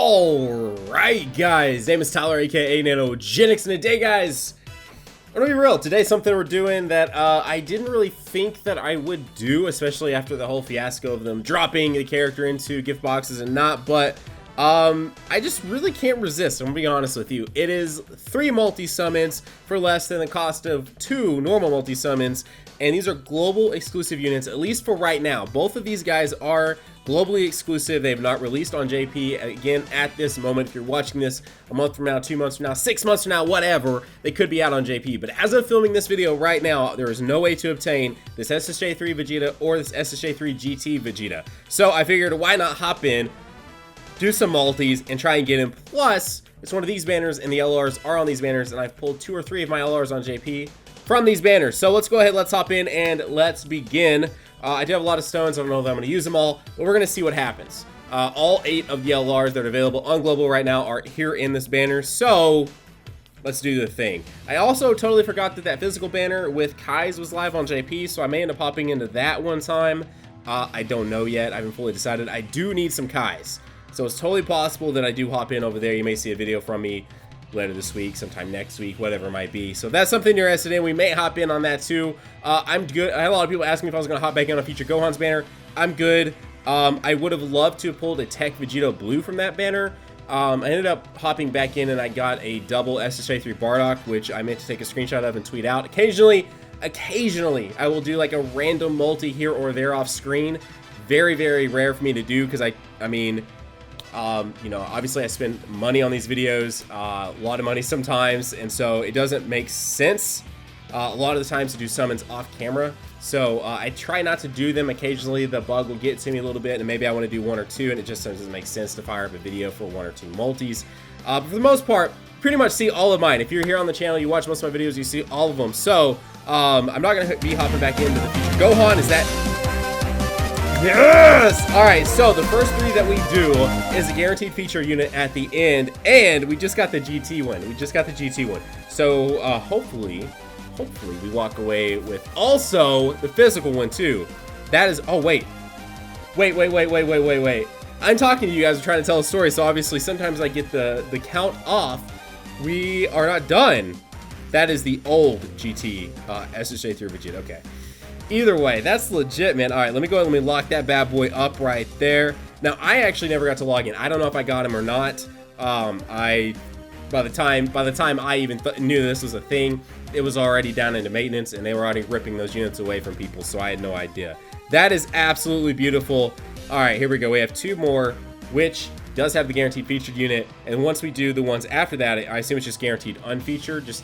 Alright guys, name is Tyler aka Nanogenix, and today guys, I'm gonna be real, today's something we're doing that I didn't really think that I would do, especially after the whole fiasco of them dropping the character into gift boxes and not, but I just really can't resist. I'm gonna be honest with you. It is 3 multi-summons for less than the cost of 2 normal multi-summons, and these are global exclusive units, at least for right now. Both of these guys are globally exclusive. They have not released on JP. Again, at this moment, if you're watching this a month from now, 2 months from now, 6 months from now, whatever, they could be out on JP. But as of filming this video right now, there is no way to obtain this SSJ3 Vegeta or this SSJ3 GT Vegeta. So I figured, why not hop in, do some multis, and try and get him. Plus, it's one of these banners, and the LRs are on these banners, and I've pulled 2 or 3 of my LRs on JP from these banners. So let's go ahead, let's hop in, and let's begin. I do have a lot of stones. I don't know if I'm going to use them all, but we're going to see what happens. All 8 of the LRs that are available on Global right now are here in this banner, so let's do the thing. I also totally forgot that that physical banner with Kai's was live on JP, so I may end up popping into that one time. I don't know yet. I haven't fully decided. I do need some Kai's, so it's totally possible that I do hop in over there. You may see a video from me later this week, sometime next week, whatever it might be. So if that's something you're interested in, we may hop in on that too. I'm good. I had a lot of people asking me if I was going to hop back in on future Gohan's banner. I'm good. I would have loved to have pulled a Tech Vegeta Blue from that banner. I ended up hopping back in and I got a double SSJ3 Bardock, which I meant to take a screenshot of and tweet out. Occasionally, I will do like a random multi here or there off screen. Very, very rare for me to do because I mean, you know, obviously I spend money on these videos, a lot of money sometimes, and so it doesn't make sense a lot of the times to do summons off camera. So I try not to do them. Occasionally the bug will get to me a little bit and maybe I want to do 1 or 2 and it just doesn't make sense to fire up a video for 1 or 2 multis. But for the most part, pretty much see all of mine. If you're here on the channel, you watch most of my videos, you see all of them. So I'm not going to be hopping back into the future Gohan. Is that... Yes! Alright, so the first 3 that we do is a guaranteed feature unit at the end, and we just got the GT one. So hopefully we walk away with also the physical one too. That is, oh wait. I'm talking to you guys, I'm trying to tell a story, so obviously sometimes I get the count off. We are not done. That is the old GT SSJ3 Vegeta, okay. Either way, that's legit, man. All right, let me go ahead and let me lock that bad boy up right there. Now, I actually never got to log in. I don't know if I got him or not. By the time I even knew this was a thing, it was already down into maintenance, and they were already ripping those units away from people, so I had no idea. That is absolutely beautiful. All right, here we go. We have 2 more, which does have the guaranteed featured unit, and once we do the ones after that, I assume it's just guaranteed unfeatured, just,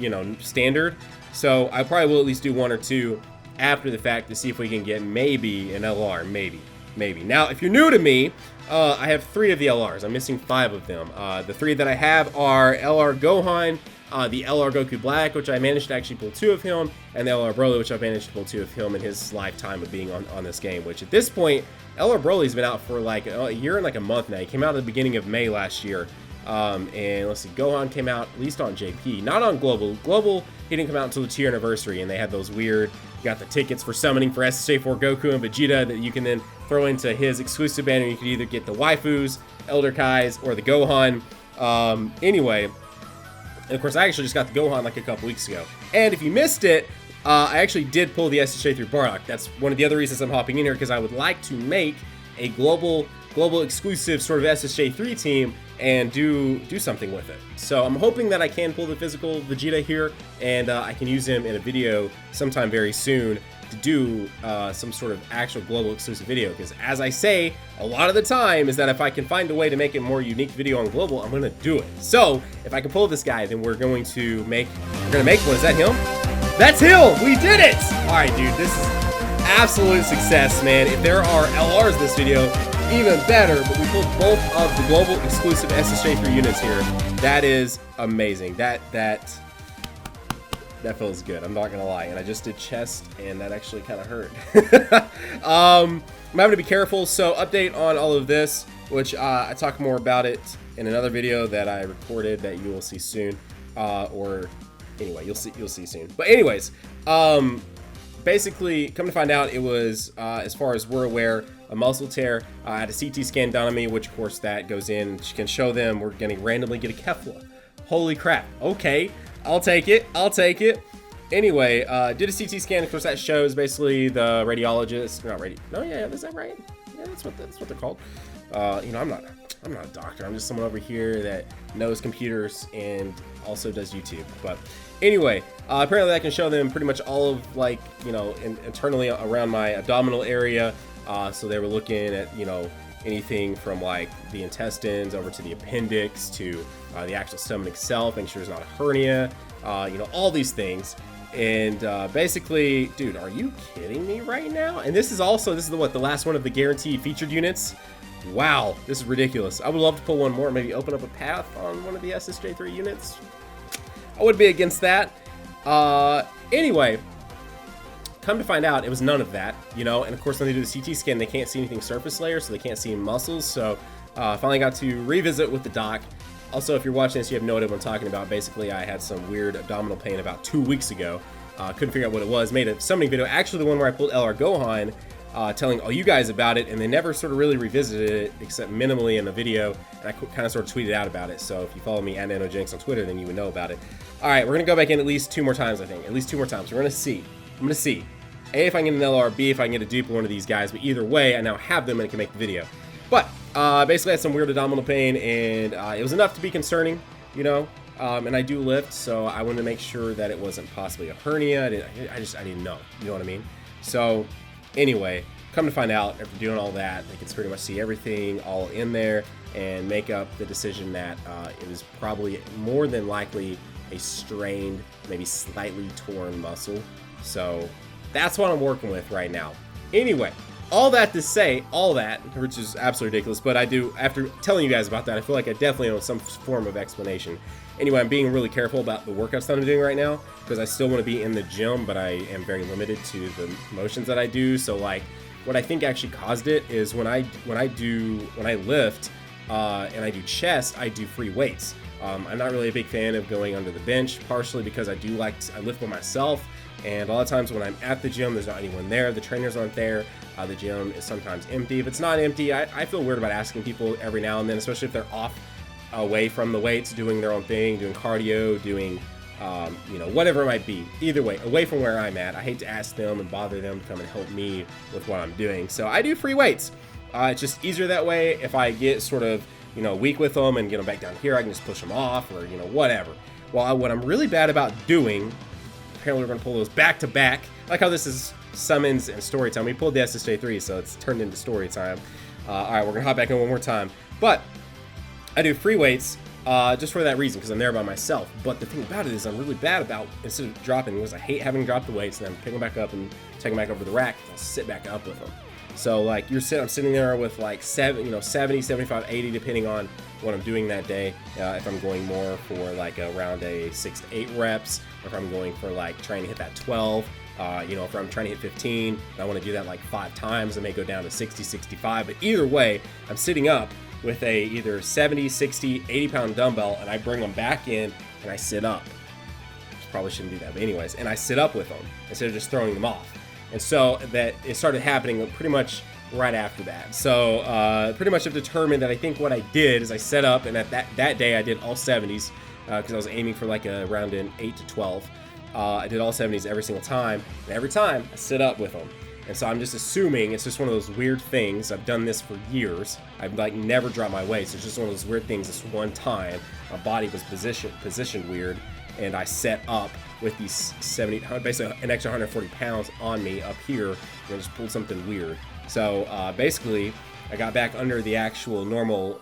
you know, standard. So I probably will at least do 1 or 2 after the fact to see if we can get maybe an LR, maybe. Now, if you're new to me, I have 3 of the LRs. I'm missing 5 of them. The 3 that I have are LR Gohan, the LR Goku Black, which I managed to actually pull 2 of him, and the LR Broly, which I managed to pull 2 of him in his lifetime of being on this game, which at this point, LR Broly's been out for like a year and like a month now. He came out at the beginning of May last year. And let's see, Gohan came out at least on JP, not on Global. Global, he didn't come out until the 2-year anniversary, and they had those weird, you got the tickets for summoning for SSJ4 Goku and Vegeta that you can then throw into his exclusive banner. You could either get the waifus, Elder Kai's, or the Gohan. Anyway, and of course I actually just got the Gohan like a couple weeks ago. And if you missed it, I actually did pull the SSJ3 Bardock. That's one of the other reasons I'm hopping in here, because I would like to make a global exclusive sort of SSJ3 team and do something with it. So I'm hoping that I can pull the physical Vegeta here, and I can use him in a video sometime very soon to do some sort of actual global exclusive video, because as I say a lot of the time is that if I can find a way to make a more unique video on global, I'm gonna do it. So if I can pull this guy, then we're going to make what is that, him? That's him! We did it! All right, dude, this is absolute success, man. If there are LRs in this video, even better, but we pulled both of the global exclusive SSJ3 units here. That is amazing. That feels good, I'm not gonna lie. And I just did chest, and that actually kind of hurt. I'm having to be careful, so update on all of this, which I talk more about it in another video that I recorded that you will see soon. Or anyway, you'll see soon. But anyways, basically, come to find out, it was, as far as we're aware, a muscle tear. I had a CT scan done on me, which of course that goes in. She can show them we're gonna randomly get a Kefla. Holy crap. Okay, I'll take it. I'll take it. Anyway, did a CT scan. Of course, that shows basically the radiologist. Not radi. No, yeah, is that right? Yeah, that's what they're called. You know, I'm not a doctor. I'm just someone over here that knows computers and also does YouTube. But anyway, apparently that can show them pretty much all of, like, you know, internally around my abdominal area. So they were looking at, you know, anything from like the intestines over to the appendix to the actual stomach itself, making sure there's not a hernia, you know, all these things. And basically, dude, are you kidding me right now? And this is the last one of the guaranteed featured units. Wow, this is ridiculous. I would love to pull one more, maybe open up a path on one of the SSJ3 units. I would be against that. Anyway, come to find out, it was none of that, you know. And of course, when they do the CT scan, they can't see anything surface layer, so they can't see muscles. So finally got to revisit with the doc. Also, if you're watching this, you have no idea what I'm talking about. Basically, I had some weird abdominal pain about 2 weeks ago. Couldn't figure out what it was. Made a summoning video, actually the one where I pulled LR Gohan, telling all you guys about it, and they never sort of really revisited it, except minimally in the video, and I kind of sort of tweeted out about it. So if you follow me at Nanogenix on Twitter, then you would know about it. All right, we're going to go back in at least 2 more times, I think. At least 2 more times. We're going to see. I'm going to see. A, if I can get an LR, B, if I can get a dupe of one of these guys, but either way, I now have them and I can make the video. But basically I had some weird abdominal pain, and it was enough to be concerning, you know, and I do lift, so I wanted to make sure that it wasn't possibly a hernia. I didn't know, you know what I mean? So anyway, come to find out, after doing all that, they can pretty much see everything all in there and make up the decision that it was probably more than likely a strained, maybe slightly torn muscle. So that's what I'm working with right now. Anyway, all that to say, all that, which is absolutely ridiculous, but I do, after telling you guys about that, I feel like I definitely owe some form of explanation. Anyway, I'm being really careful about the workouts that I'm doing right now, because I still want to be in the gym, but I am very limited to the motions that I do. So like, what I think actually caused it is when I lift and I do chest, I do free weights. I'm not really a big fan of going under the bench, partially because I lift by myself, and a lot of times when I'm at the gym, there's not anyone there, the trainers aren't there, the gym is sometimes empty. If it's not empty, I feel weird about asking people every now and then, especially if they're off away from the weights, doing their own thing, doing cardio, doing you know, whatever it might be. Either way, away from where I'm at, I hate to ask them and bother them to come and help me with what I'm doing. So I do free weights. It's just easier that way. If I get sort of, you know, weak with them and get them back down here, I can just push them off, or, you know, whatever. Well, what I'm really bad about doing, apparently we're going to pull those back to back. I like how this is summons and story time. We pulled the SSJ3, so it's turned into story time. All right, we're going to hop back in one more time. But I do free weights just for that reason, because I'm there by myself. But the thing about it is I'm really bad about, instead of dropping, because I hate having to drop the weights, and then pick them back up and take them back over the rack, and I'll sit back up with them. So like I'm sitting there with like 70, 75, 80, depending on what I'm doing that day. If I'm going more for like around a 6 to 8 reps, or if I'm going for like trying to hit that 12, you know, if I'm trying to hit 15, and I want to do that like 5 times, I may go down to 60, 65. But either way, I'm sitting up with a either 70, 60, 80 pound dumbbell, and I bring them back in and I sit up. Probably shouldn't do that, but anyways, and I sit up with them instead of just throwing them off. And so that it started happening pretty much right after that. So pretty much I've determined that I think what I did is I set up, and at that day I did all 70s because I was aiming for like around an 8 to 12. I did all 70s every single time, and every time I sit up with them. And so I'm just assuming it's just one of those weird things. I've done this for years. I've like never dropped my weights. It's just one of those weird things. This one time my body was positioned weird, and I set up with these 70, basically an extra 140 pounds on me up here, and I just pulled something weird. So basically I got back under the actual normal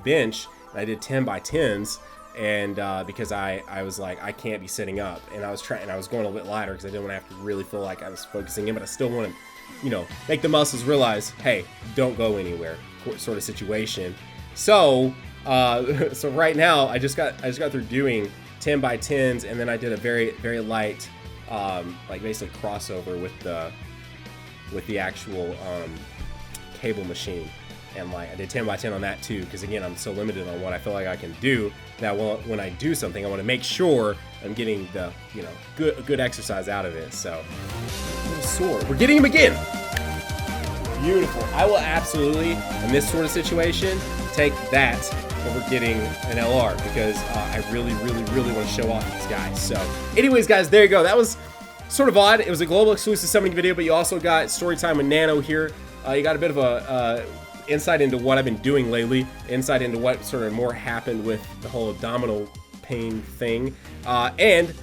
bench, and I did 10 by 10s. And because I was like, I can't be sitting up, and I was going a little bit lighter because I didn't want to have to really feel like I was focusing in, but I still want to, you know, make the muscles realize, hey, don't go anywhere, sort of situation. So so right now I just got through doing 10 by 10s, and then I did a very, very light like basically crossover with the actual cable machine. And like I did 10 by 10 on that too, because again, I'm so limited on what I feel like I can do that when I do something, I want to make sure I'm getting the, you know, good exercise out of it. So, sword, we're getting him again. Beautiful. I will absolutely, in this sort of situation, take that over getting an LR, because I really want to show off these guys. So, anyways, guys, there you go. That was sort of odd. It was a global exclusive summoning video, but you also got story time with Nano here. You got a bit of a insight into what I've been doing lately, insight into what sort of more happened with the whole abdominal pain thing, and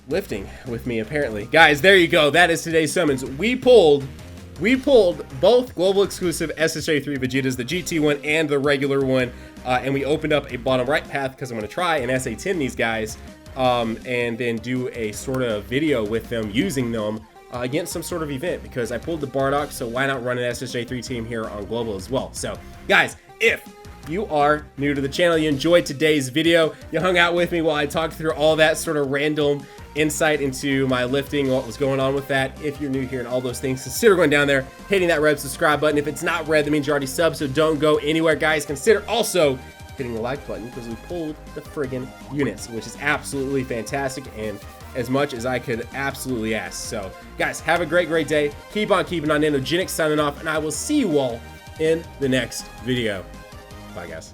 lifting with me apparently. Guys, there you go. That is today's summons. We pulled both global exclusive SSJ3 Vegetas, the GT one and the regular one, and we opened up a bottom right path because I'm going to try and SA10 these guys, and then do a sort of video with them using them against some sort of event, because I pulled the Bardock, so why not run an SSJ3 team here on Global as well. So guys, if you are new to the channel, you enjoyed today's video, you hung out with me while I talked through all that sort of random insight into my lifting, what was going on with that. If you're new here and all those things, consider going down there, hitting that red subscribe button. If it's not red, that means you're already subbed, so don't go anywhere, guys. Consider also hitting the like button, because we pulled the friggin' units, which is absolutely fantastic and as much as I could absolutely ask. So guys, have a great day. Keep on keeping on. Nanogenix signing off, and I will see you all in the next video. Bye guys.